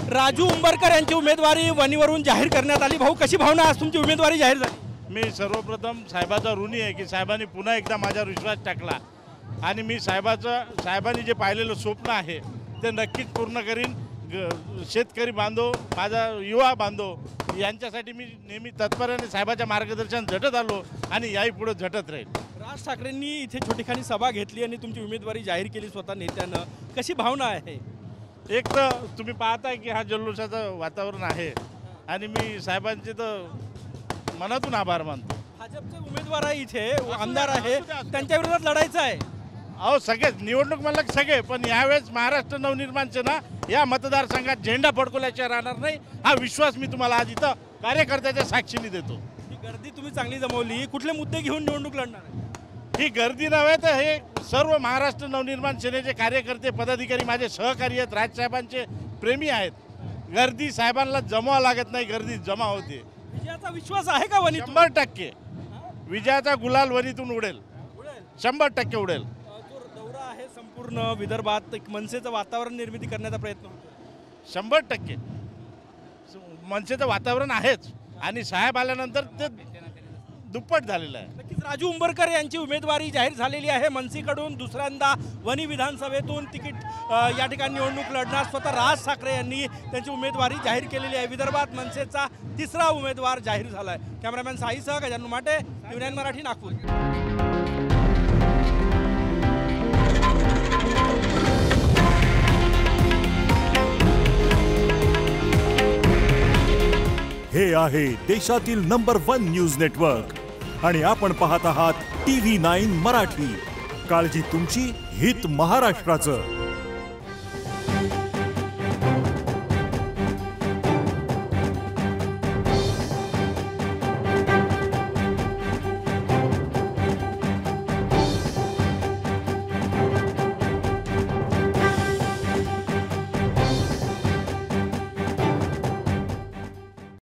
राजू उंबरकर यांची उमेदवारी वणीवरून जाहीर करण्यात आली। भाऊ, कशी भावना आज तुमची उमेदवारी जाहीर झाली? मी सर्वप्रथम साहेबाचा ऋणी आहे की साहेबांनी पुन्हा एकदा माझ्यावर विश्वास टाकला आणि मी साहेबांनी जे पाहिलेलं स्वप्न आहे ते नक्कीच पूर्ण करीन। शेतकरी बांधव, माझा युवा बांधव यांच्यासाठी मी नेहमी तत्पराने साहेबाच्या मार्गदर्शन झटत आलो आणि याही पुढे झटत राहील। राज ठाकरेंनी इथे छोटीखानी सभा घेतली आणि तुमची उमेदवारी जाहीर केली स्वतः नेत्यानं, कशी भावना आहे? एक तर तुम्ही पाहताय की हा जल्लोषाचं वातावरण आहे आणि मी साहेबांचे तर मनातून आभार मानतो। भाजपचे उमेदवार आहे, इथे आमदार आहे, त्यांच्या विरोधात लढायचं आहे। अहो सगळेच निवडणूक म्हणलं सगळे, पण यावेळेस महाराष्ट्र नवनिर्माण सेना या मतदारसंघात झेंडा फडकवल्याशिवाय राहणार नाही हा विश्वास मी तुम्हाला आज इथं कार्यकर्त्याच्या साक्षीने देतो। ही गर्दी तुम्ही चांगली जमवली, कुठले मुद्दे घेऊन निवडणूक लढणार आहे? ही गर्दी नव्हे तर हे सर्व महाराष्ट्र नवनिर्माण सेनेचे कार्यकर्ते पदाधिकारी माझे सहकारी आहेत, राजसाहेबांचे प्रेमी आहेत। गर्दी साहेबांना जमावा लागत नाही, गर्दी जमा होते। विजयाचा विश्वास आहे का वणी? 100% विजयाचा गुलाल वणीतून उडेल, 100% उडेल। जो दौरा आहे संपूर्ण विदर्भात एक मनसेचं वातावरण निर्मिती करण्याचा प्रयत्न होतो। 100% मनसेचं वातावरण आहेच आणि साहेब आल्यानंतर ते दुप्पट झालेलं आहे। नक्कीच राजू उंबरकर यांची उमेदवारी जाहीर झालेली आहे। मनसेकडून दुसऱ्यांदा वणी विधानसभेतून तिकीट या ठिकाणी निवडणूक लढणार स्वतः राज ठाकरे यांनी त्यांची उमेदवारी जाहीर केलेली आहे। विदर्भात मनसेचा तिसरा उमेदवार जाहीर झाला आहे। कॅमेरामॅन साईसह गजानन माटे, न्यूज मराठी, नागपूर। हे आहे देशातील नंबर 1 न्यूज नेटवर्क आणि आपण पाहत आहात TV9 मराठी। काळजी तुमची, हित महाराष्ट्राचं।